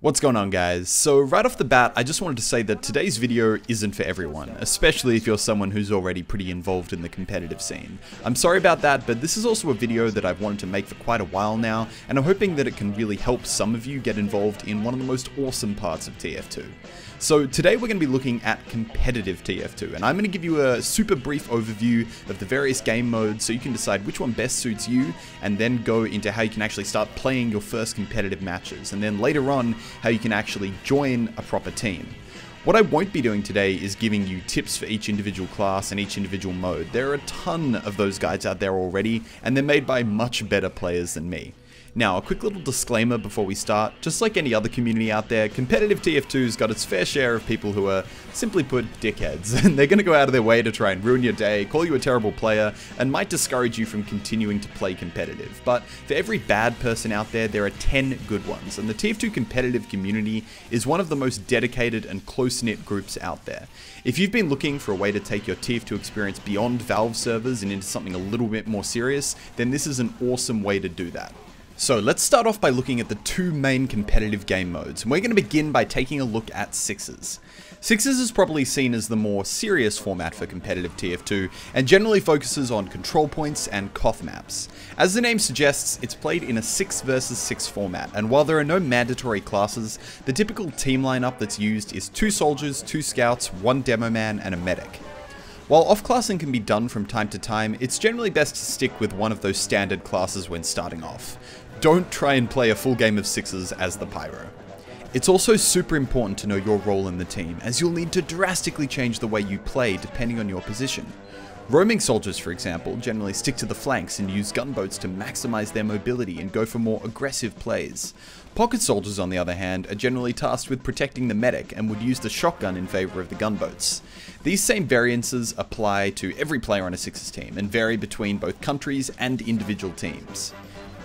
What's going on, guys? So right off the bat, I just wanted to say that today's video isn't for everyone, especially if you're someone who's already pretty involved in the competitive scene. I'm sorry about that, but this is also a video that I've wanted to make for quite a while now, and I'm hoping that it can really help some of you get involved in one of the most awesome parts of TF2. So today we're going to be looking at competitive TF2, and I'm going to give you a super brief overview of the various game modes so you can decide which one best suits you, and then go into how you can actually start playing your first competitive matches, and then later on how you can actually join a proper team. What I won't be doing today is giving you tips for each individual class and each individual mode. There are a ton of those guides out there already, and they're made by much better players than me. Now, a quick little disclaimer before we start. Just like any other community out there, competitive TF2's got its fair share of people who are, simply put, dickheads, and they're going to go out of their way to try and ruin your day, call you a terrible player, and might discourage you from continuing to play competitive. But for every bad person out there, there are 10 good ones, and the TF2 competitive community is one of the most dedicated and close-knit groups out there. If you've been looking for a way to take your TF2 experience beyond Valve servers and into something a little bit more serious, then this is an awesome way to do that. So let's start off by looking at the two main competitive game modes, and we're going to begin by taking a look at Sixes. Sixes is probably seen as the more serious format for competitive TF2, and generally focuses on control points and Koth maps. As the name suggests, it's played in a 6 versus 6 format, and while there are no mandatory classes, the typical team lineup that's used is 2 soldiers, 2 scouts, 1 demo man, and a medic. While off-classing can be done from time to time, it's generally best to stick with one of those standard classes when starting off. Don't try and play a full game of Sixes as the Pyro. It's also super important to know your role in the team, as you'll need to drastically change the way you play depending on your position. Roaming soldiers, for example, generally stick to the flanks and use gunboats to maximize their mobility and go for more aggressive plays. Pocket soldiers, on the other hand, are generally tasked with protecting the medic and would use the shotgun in favor of the gunboats. These same variances apply to every player on a Sixes team and vary between both countries and individual teams.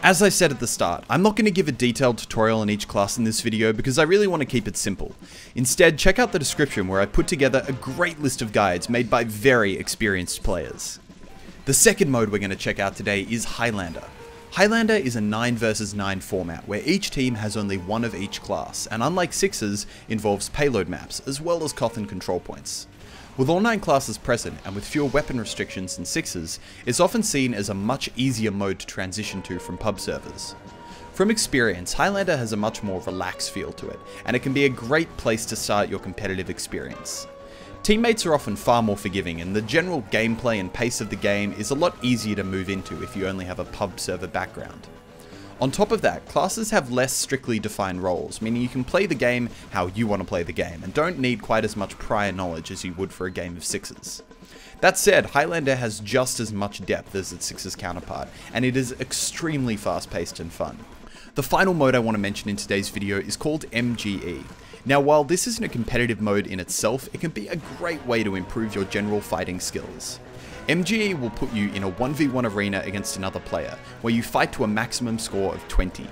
As I said at the start, I'm not going to give a detailed tutorial on each class in this video because I really want to keep it simple. Instead, check out the description where I put together a great list of guides made by very experienced players. The second mode we're going to check out today is Highlander. Highlander is a 9 versus 9 format where each team has only one of each class, and unlike Sixes, involves payload maps as well as Koth and control points. With all 9 classes present, and with fewer weapon restrictions than Sixes, it's often seen as a much easier mode to transition to from pub servers. From experience, Highlander has a much more relaxed feel to it, and it can be a great place to start your competitive experience. Teammates are often far more forgiving, and the general gameplay and pace of the game is a lot easier to move into if you only have a pub server background. On top of that, classes have less strictly defined roles, meaning you can play the game how you want to play the game, and don't need quite as much prior knowledge as you would for a game of Sixes. That said, Highlander has just as much depth as its Sixes counterpart, and it is extremely fast-paced and fun. The final mode I want to mention in today's video is called MGE. Now, while this isn't a competitive mode in itself, it can be a great way to improve your general fighting skills. MGE will put you in a 1v1 arena against another player, where you fight to a maximum score of 20.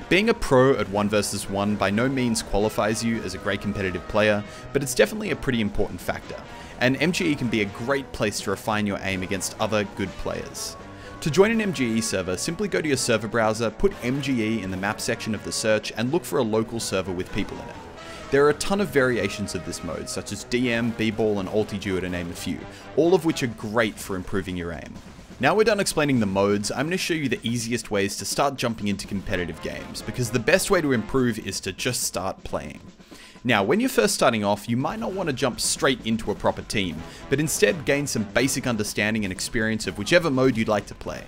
Being a pro at 1 versus 1 by no means qualifies you as a great competitive player, but it's definitely a pretty important factor, and MGE can be a great place to refine your aim against other good players. To join an MGE server, simply go to your server browser, put MGE in the map section of the search, and look for a local server with people in it. There are a ton of variations of this mode, such as DM, B-Ball, and Ulti-Duo to name a few, all of which are great for improving your aim. Now we're done explaining the modes, I'm going to show you the easiest ways to start jumping into competitive games, because the best way to improve is to just start playing. Now, when you're first starting off, you might not want to jump straight into a proper team, but instead gain some basic understanding and experience of whichever mode you'd like to play.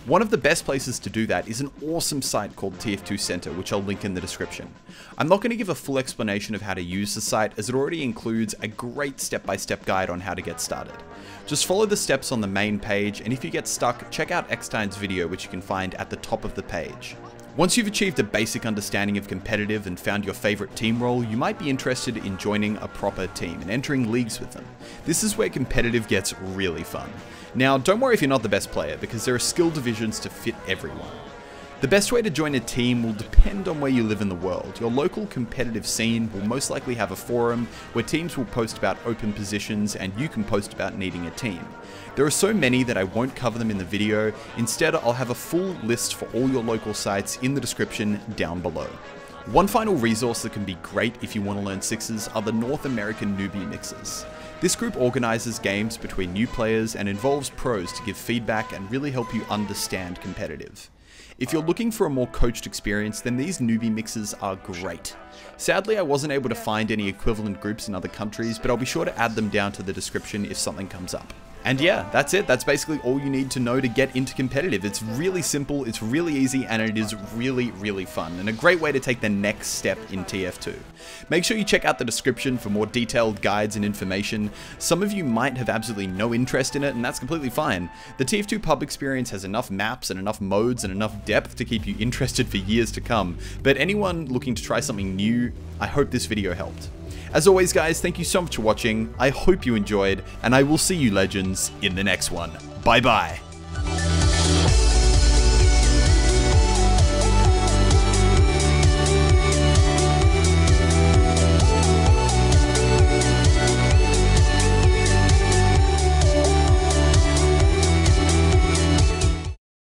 One of the best places to do that is an awesome site called TF2 Center, which I'll link in the description. I'm not going to give a full explanation of how to use the site, as it already includes a great step-by-step guide on how to get started. Just follow the steps on the main page, and if you get stuck, check out Eckstein's video, which you can find at the top of the page. Once you've achieved a basic understanding of competitive and found your favorite team role, you might be interested in joining a proper team and entering leagues with them. This is where competitive gets really fun. Now, don't worry if you're not the best player, because there are skill divisions to fit everyone. The best way to join a team will depend on where you live in the world. Your local competitive scene will most likely have a forum where teams will post about open positions and you can post about needing a team. There are so many that I won't cover them in the video. Instead, I'll have a full list for all your local sites in the description down below. One final resource that can be great if you want to learn sixes are the North American Newbie Mixers. This group organises games between new players and involves pros to give feedback and really help you understand competitive. If you're looking for a more coached experience, then these newbie mixers are great. Sadly, I wasn't able to find any equivalent groups in other countries, but I'll be sure to add them down to the description if something comes up. And yeah, that's it. That's basically all you need to know to get into competitive. It's really simple, it's really easy, and it is really, really fun, and a great way to take the next step in TF2. Make sure you check out the description for more detailed guides and information. Some of you might have absolutely no interest in it, and that's completely fine. The TF2 pub experience has enough maps and enough modes and enough depth to keep you interested for years to come, but anyone looking to try something new, I hope this video helped. As always guys, thank you so much for watching, I hope you enjoyed, and I will see you legends in the next one. Bye bye!